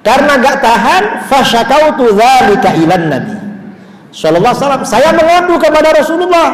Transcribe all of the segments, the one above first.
Karena gak tahan, fasyakautu dzalika ilan nabi sallallahu alaihi wasallam. Saya mengadu kepada Rasulullah.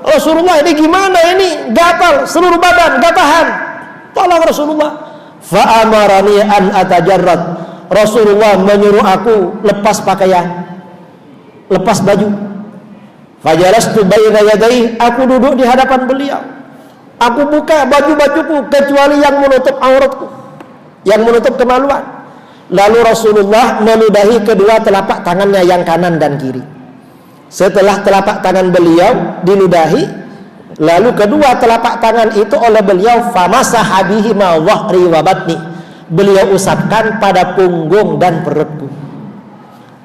Rasulullah, ini gimana ini? Gatal seluruh badan, gak tahan. Tolong Rasulullah. Fa amarani an atajarrad. Rasulullah menyuruh aku lepas pakaian, lepas baju. Fajalastu baina yadayhi, aku duduk di hadapan beliau. Aku buka baju-bajuku kecuali yang menutup auratku, yang menutup kemaluan. Lalu Rasulullah meludahi kedua telapak tangannya yang kanan dan kiri. Setelah telapak tangan beliau diludahi, lalu kedua telapak tangan itu oleh beliau famasaha bihi ma dhahri wa batni. Beliau usapkan pada punggung dan perutku.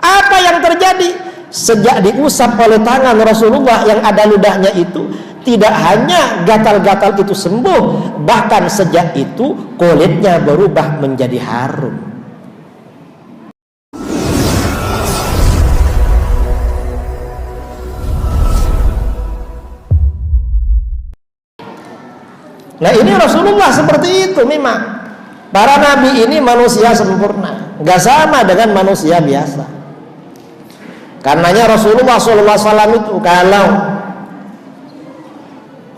Apa yang terjadi? Sejak diusap oleh tangan Rasulullah yang ada ludahnya itu, tidak hanya gatal-gatal itu sembuh, bahkan sejak itu kulitnya berubah menjadi harum. Nah, ini Rasulullah seperti itu memang. Para nabi ini manusia sempurna, gak sama dengan manusia biasa. Karenanya Rasulullah SAW itu, kalau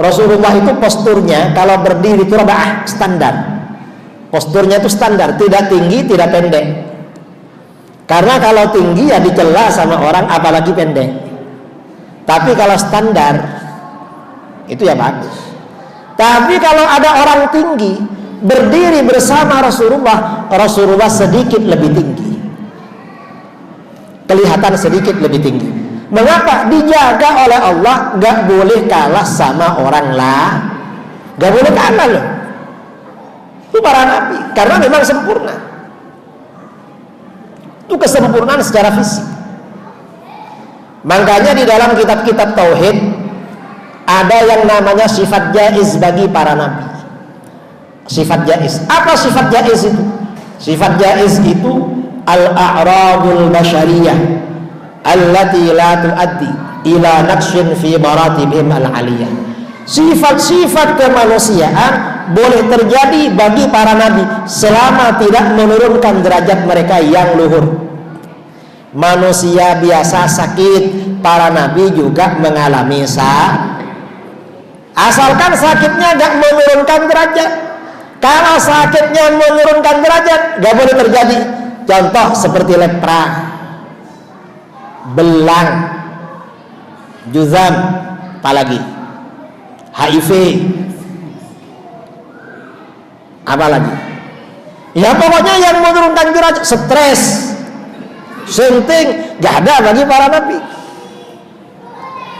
Rasulullah itu posturnya kalau berdiri itu rabaah standar. Posturnya itu standar, tidak tinggi, tidak pendek. Karena kalau tinggi ya dicela sama orang, apalagi pendek. Tapi kalau standar itu ya bagus. Tapi kalau ada orang tinggi berdiri bersama Rasulullah, Rasulullah sedikit lebih tinggi, kelihatan sedikit lebih tinggi. Mengapa? Dijaga oleh Allah, gak boleh kalah sama orang lain, gak boleh kalah loh. Itu para nabi, karena memang sempurna. Itu kesempurnaan secara fisik. Makanya di dalam kitab-kitab tauhid ada yang namanya sifat jaiz bagi para nabi. Sifat jaiz. Apa sifat jaiz itu? Sifat jaiz itu al-a'radul basyariyah allati la tuaddi ila naqshin fi maratibihim al-aliyah. Sifat-sifat kemanusiaan boleh terjadi bagi para nabi selama tidak menurunkan derajat mereka yang luhur. Manusia biasa sakit, para nabi juga mengalami asalkan sakitnya gak menurunkan derajat. Kalau sakitnya menurunkan derajat, gak boleh terjadi. Contoh seperti lepra, belang, juzam, apalagi HIV, apalagi ya pokoknya yang menurunkan derajat, stres, senting, gak ada bagi para nabi.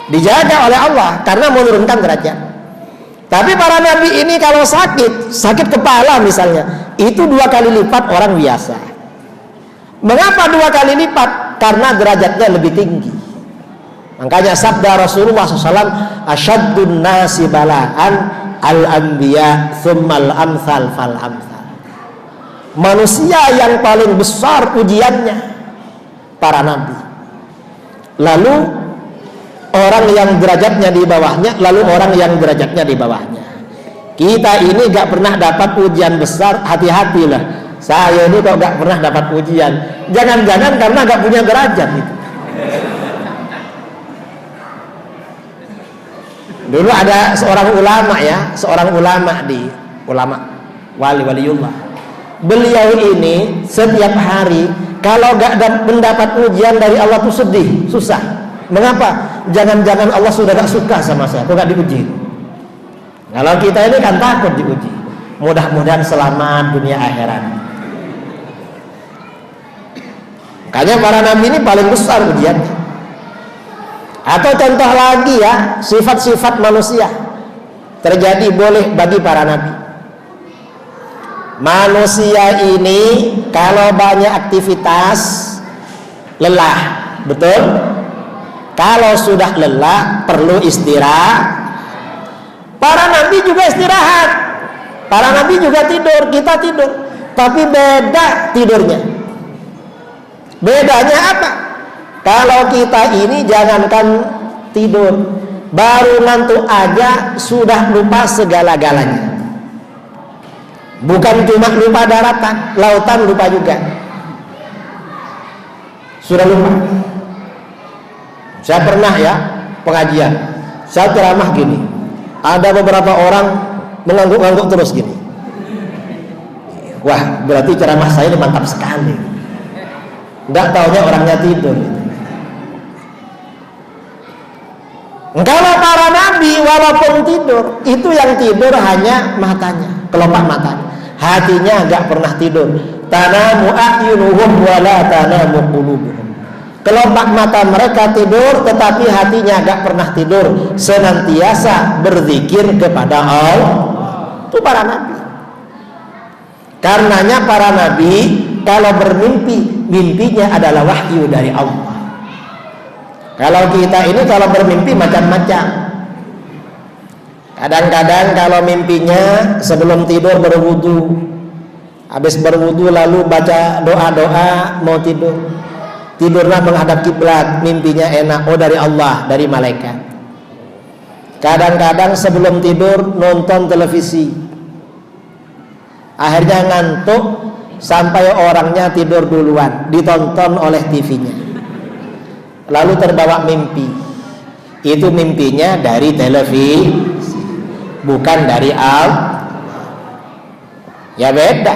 Dijaga oleh Allah karena menurunkan derajat. Tapi para nabi ini kalau sakit kepala misalnya, itu 2 kali lipat orang biasa. Mengapa 2 kali lipat? Karena derajatnya lebih tinggi. Makanya sabda Rasulullah SAW, asyaddun nasi bala'an al-anbiya thummal amthal fal amthal. Manusia yang paling besar ujiannya para nabi, lalu orang yang derajatnya di bawahnya, lalu orang yang derajatnya di bawahnya. Kita ini gak pernah dapat ujian besar, hati-hatilah. Saya ini kok gak pernah dapat ujian, jangan-jangan karena gak punya derajat itu. Dulu ada seorang ulama ya, seorang ulama waliullah. Beliau ini setiap hari kalau gak mendapat ujian dari Allah tuh sedih, susah. Mengapa? Jangan-jangan Allah sudah gak suka sama saya, kok gak diuji. Kalau kita ini kan takut diuji. Mudah-mudahan selamat dunia akhirat. Makanya para nabi ini paling besar ujiannya. Atau contoh lagi ya, sifat-sifat manusia terjadi boleh bagi para nabi. Manusia ini kalau banyak aktivitas lelah, betul? Kalau sudah lelah perlu istirahat. Para nabi juga istirahat, para nabi juga tidur, kita tidur, tapi beda tidurnya. Bedanya apa? Kalau kita ini jangankan tidur, baru ngantuk aja sudah lupa segala-galanya. Bukan cuma lupa daratan, lautan lupa juga. Sudah lupa. Saya pernah ya pengajian, saya ceramah gini, ada beberapa orang mengangguk-angguk terus gini. Wah, berarti ceramah saya ini mantap sekali. Nggak taunya orangnya tidur. Kalau para nabi walaupun tidur, itu yang tidur hanya matanya, kelopak matanya. Hatinya nggak pernah tidur. Tanamu a'yunuhum wa la tanamu qulubuhum. Kelopak mata mereka tidur, tetapi hatinya nggak pernah tidur, senantiasa berzikir kepada Allah. Itu para nabi. Karenanya para nabi kalau bermimpi, mimpinya adalah wahyu dari Allah. Kalau kita ini kalau bermimpi macam-macam. Kadang-kadang kalau mimpinya sebelum tidur berwudu, habis berwudu lalu baca doa-doa mau tidur, tidurlah menghadap kiblat, mimpinya enak, oh dari Allah, dari malaikat. Kadang-kadang sebelum tidur nonton televisi, akhirnya ngantuk sampai orangnya tidur duluan, ditonton oleh TV-nya, lalu terbawa mimpi. Itu mimpinya dari televisi, bukan dari Allah. Ya beda.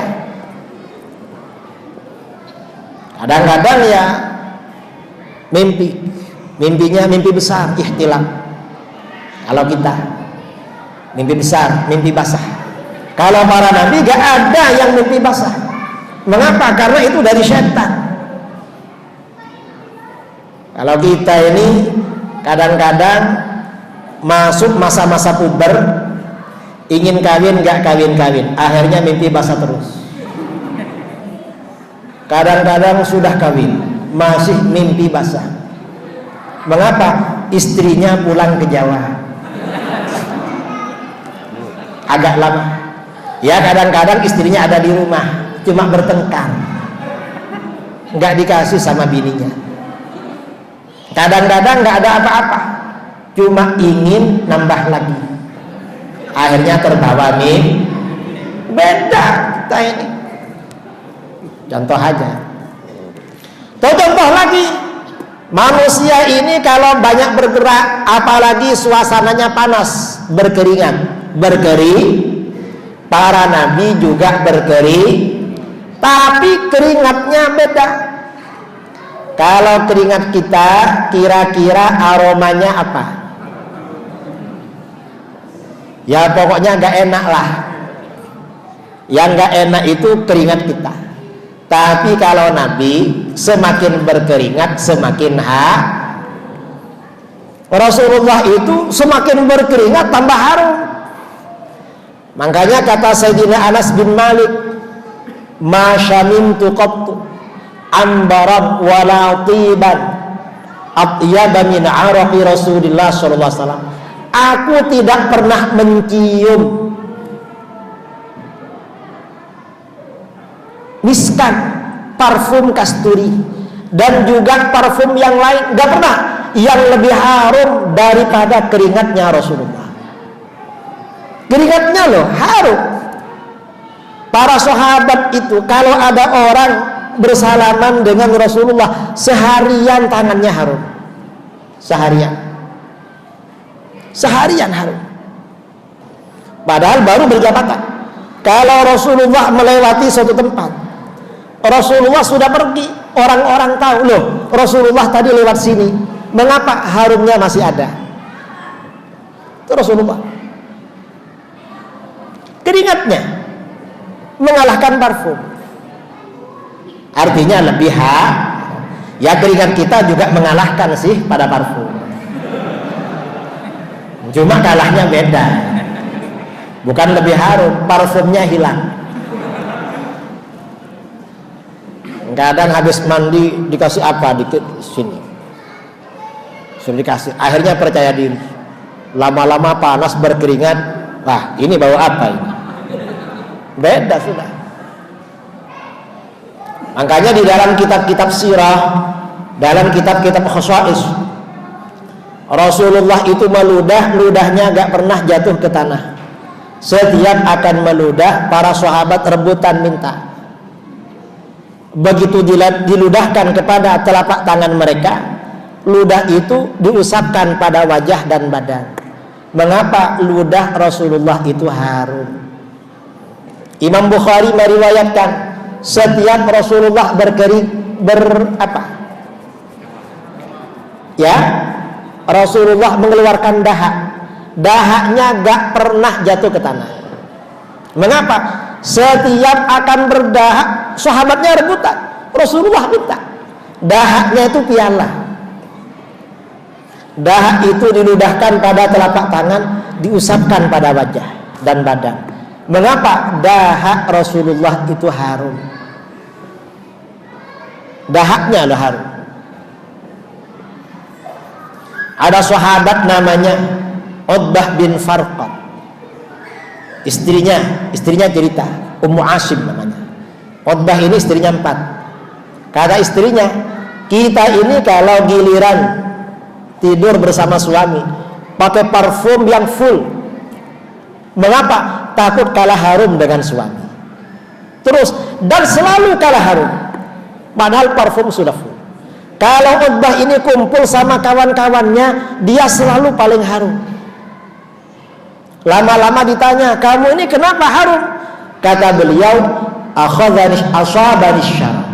Kadang-kadang ya mimpinya mimpi besar, ihtilam. Kalau kita mimpi besar, mimpi basah. Kalau para nabi gak ada yang mimpi basah. Mengapa? Karena itu dari syaitan. Kalau kita ini kadang-kadang masuk masa-masa puber, ingin kawin gak kawin-kawin, akhirnya mimpi basah terus. Kadang-kadang sudah kawin, masih mimpi basah. Mengapa? Istrinya pulang ke Jawa, agak lama. Ya kadang-kadang istrinya ada di rumah, cuma bertengkar, nggak dikasih sama bininya. Kadang-kadang nggak ada apa-apa, cuma ingin nambah lagi, akhirnya terbawa mimpi. Beda kita ini. Contoh aja. Contoh lagi, manusia ini kalau banyak bergerak, apalagi suasananya panas, berkeringat, berkering. Para nabi juga berkering, tapi keringatnya beda. Kalau keringat kita, kira-kira aromanya apa? Ya pokoknya gak enak lah. Yang gak enak itu keringat kita. Tapi kalau nabi semakin berkeringat semakin Rasulullah itu semakin berkeringat tambah harum. Makanya kata Sayyidina Anas bin Malik, ma syamimtu qattu ambaran wala tiban atyaba min araqi Rasulillah sallallahu alaihi wasallam. Aku tidak pernah mencium miskan, parfum kasturi, dan juga parfum yang lain, gak pernah yang lebih harum daripada keringatnya Rasulullah. Keringatnya loh harum. Para sahabat itu kalau ada orang bersalaman dengan Rasulullah seharian tangannya harum, seharian harum. Padahal baru berjabatan. Kalau Rasulullah melewati suatu tempat, Rasulullah sudah pergi, orang-orang tahu loh Rasulullah tadi lewat sini, mengapa harumnya masih ada? Itu Rasulullah. Keringatnya mengalahkan parfum, artinya lebih ya keringat kita juga mengalahkan sih pada parfum, cuma kalahnya beda, bukan lebih harum, parfumnya hilang. Kadang habis mandi dikasih apa dikit sini, sudah dikasih, akhirnya percaya diri, lama-lama panas berkeringat, wah ini bawa apa ini? Beda sudah. Makanya di dalam kitab-kitab sirah, dalam kitab-kitab khosais, Rasulullah itu meludah, ludahnya gak pernah jatuh ke tanah. Setiap akan meludah, para sahabat rebutan minta. begitu diludahkan kepada telapak tangan mereka, ludah itu diusapkan pada wajah dan badan. Mengapa ludah Rasulullah itu harum? Imam Bukhari meriwayatkan setiap Rasulullah Rasulullah mengeluarkan dahak. Dahaknya gak pernah jatuh ke tanah. Mengapa? Setiap akan berdahak, sahabatnya rebutan. Rasulullah minta. Dahaknya itu piala. Dahak itu diludahkan pada telapak tangan, diusapkan pada wajah dan badan. Mengapa dahak Rasulullah itu harum? Dahaknya loh harum. Ada sahabat namanya Utbah bin Farqad. Istrinya cerita, Ummu Asim namanya. Utbah ini istrinya 4. Kata istrinya, kita ini kalau giliran tidur bersama suami pakai parfum yang full. Mengapa? Takut kalah harum dengan suami. Terus dan selalu kalah harum. Padahal parfum sudah full. Kalau Utbah ini kumpul sama kawan-kawannya, dia selalu paling harum. Lama-lama ditanya, kamu ini kenapa harum? Kata beliau, ashabani syarr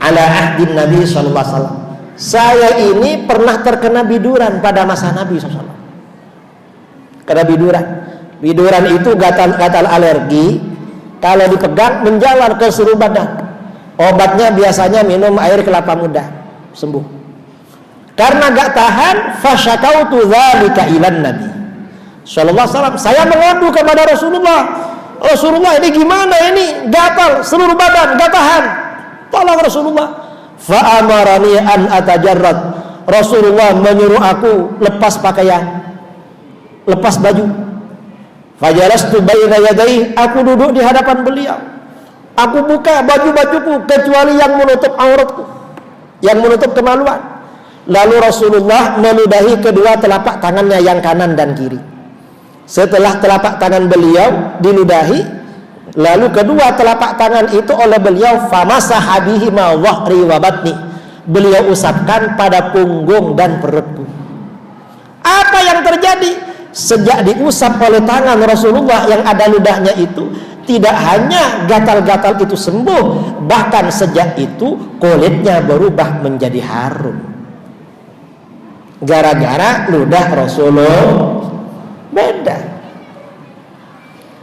ala ahdin Nabi sallallahu alaihi wasallam. Saya ini pernah terkena biduran pada masa Nabi SAW. Kena biduran. Biduran itu gatal alergi. Kalau dipegang menjalar ke seluruh badan. Obatnya biasanya minum air kelapa muda, sembuh. Karena gak tahan, fasyakautu dzalika ilan Nabi sallallahu alaihi wasallam. Saya mengadu kepada Rasulullah. Rasulullah ini gimana ini? Gatal seluruh badan, gak tahan. Tolong Rasulullah. Fa'amarani an atajarrad. Rasulullah menyuruh aku lepas pakaian, lepas baju. Fajalastu baina yadayhi. Aku duduk di hadapan beliau. Aku buka baju-bajuku kecuali yang menutup auratku, yang menutup kemaluan. Lalu Rasulullah meludahi kedua telapak tangannya yang kanan dan kiri. Setelah telapak tangan beliau diludahi, lalu kedua telapak tangan itu oleh beliau famasaha bihi ma dhahri wa batni. Beliau usapkan pada punggung dan perutku. Apa yang terjadi? Sejak diusap oleh tangan Rasulullah yang ada ludahnya itu, tidak hanya gatal-gatal itu sembuh, bahkan sejak itu kulitnya berubah menjadi harum. Gara-gara ludah Rasulullah beda.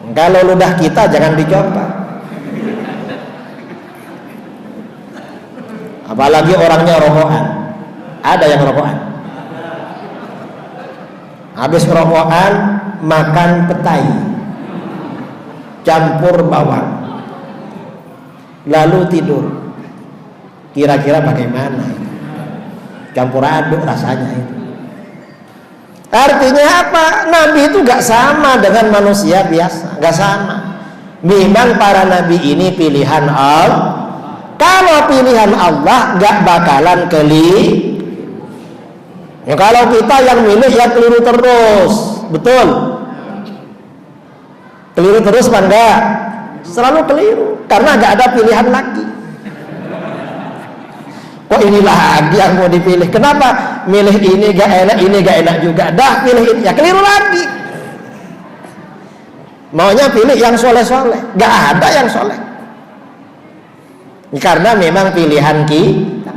Kalau ludah kita jangan dicoba. Apalagi orangnya rokokan. Ada yang rokokan. Habis rokokan makan petai campur bawang, lalu tidur. Kira-kira bagaimana? Campur aduk rasanya itu. Artinya apa? Nabi itu gak sama dengan manusia biasa, gak sama. Memang para nabi ini pilihan Allah. Kalau pilihan Allah gak bakalan ya, kalau kita yang milih ya keliru terus. Betul? Keliru terus apa enggak? Selalu keliru, karena gak ada pilihan lagi. Kok ini lagi yang mau dipilih? Kenapa? Milih ini gak enak, ini gak enak juga. Dah pilih ini, ya keliru lagi. Maunya pilih yang soleh-soleh, gak ada yang soleh. Karena memang pilihan kita.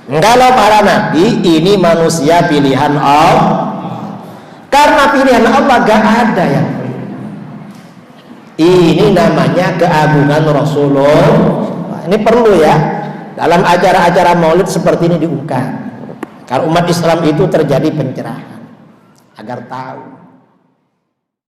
Kalau para nabi ini manusia pilihan Allah. Karena pilihan Allah gak ada yang keliru. Ini namanya keagungan Rasulullah. Ini perlu ya. Dalam acara-acara maulid seperti ini diungkap. Kalau umat Islam itu terjadi pencerahan agar tahu